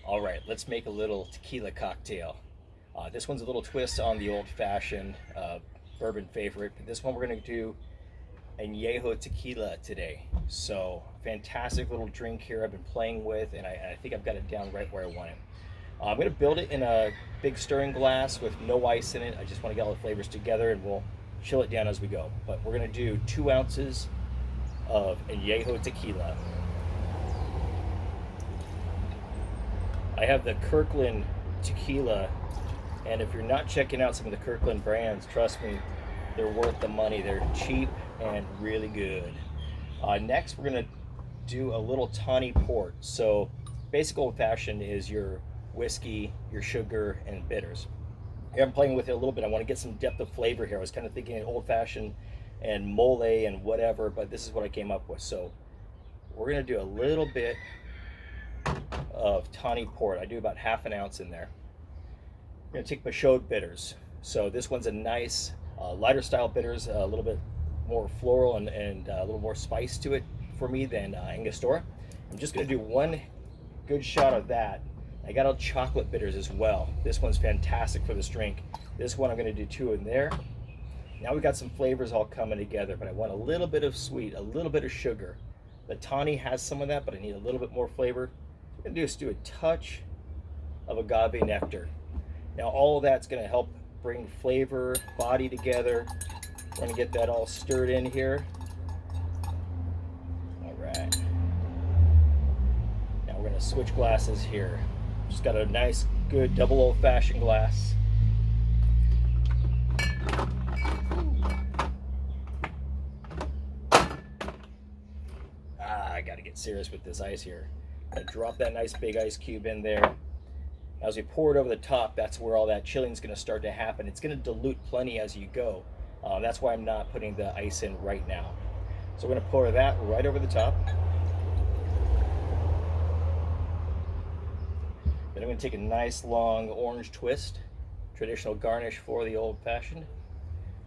All right, let's make a little tequila cocktail. This one's a little twist on the old-fashioned bourbon favorite. This one we're gonna do Anejo Tequila today. So fantastic little drink here I've been playing with, and I think I've got it down right where I want it. I'm gonna build it in a big stirring glass with no ice in it. I just wanna get all the flavors together and we'll chill it down as we go. But we're gonna do 2 ounces of Anejo Tequila. I have the Kirkland tequila, and if you're not checking out some of the Kirkland brands, trust me, they're worth the money. They're cheap and really good. Next, we're gonna do a little Tawny Port. So basic old fashioned is your whiskey, your sugar, and bitters. Here I'm playing with it a little bit. I want to get some depth of flavor here. I was kind of thinking old fashioned and mole and whatever, but this is what I came up with. So we're gonna do a little bit of Tawny Port. I do about half an ounce in there. I'm gonna take Pechaud bitters. So this one's a nice lighter style bitters, a little bit more floral and a little more spice to it for me than Angostura. I'm just gonna do one good shot of that. I got all chocolate bitters as well. This one's fantastic for this drink. This one I'm gonna do 2 in there. Now we got some flavors all coming together, but I want a little bit of sweet, a little bit of sugar. The Tawny has some of that, but I need a little bit more flavor. What I'm gonna do is do a touch of Agave Nectar. Now all of that's gonna help bring flavor, body together. We're gonna get that all stirred in here. All right. Now we're gonna switch glasses here. Just got a nice, good double old-fashioned glass. I gotta get serious with this ice here. I drop that nice big ice cube in there. As we pour it over the top, that's where all that chilling is going to start to happen. It's going to dilute plenty as you go. That's why I'm not putting the ice in right now. So we're going to pour that right over the top. Then I'm going to take a nice long orange twist, traditional garnish for the old fashioned.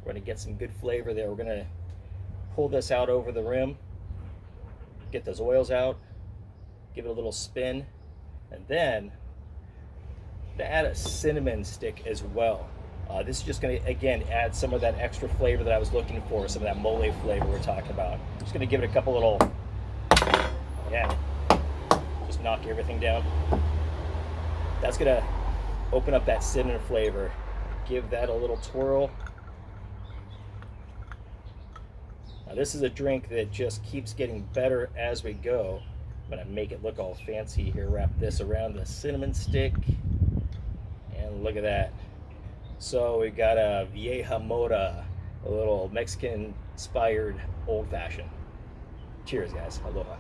We're going to get some good flavor there. We're going to pull this out over the rim, get those oils out, give it a little spin, and then to add a cinnamon stick as well. This is just going to, again, add some of that extra flavor that I was looking for, some of that mole flavor we're talking about. Just going to give it a couple little, yeah, just knock everything down. That's going to open up that cinnamon flavor. Give that a little twirl. Now this is a drink that just keeps getting better as we go. I'm going to make it look all fancy here. Wrap this around the cinnamon stick. And look at that. So we got a Vieja Moda, a little Mexican-inspired old-fashioned. Cheers, guys. Aloha.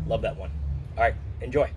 Love that one. All right, enjoy.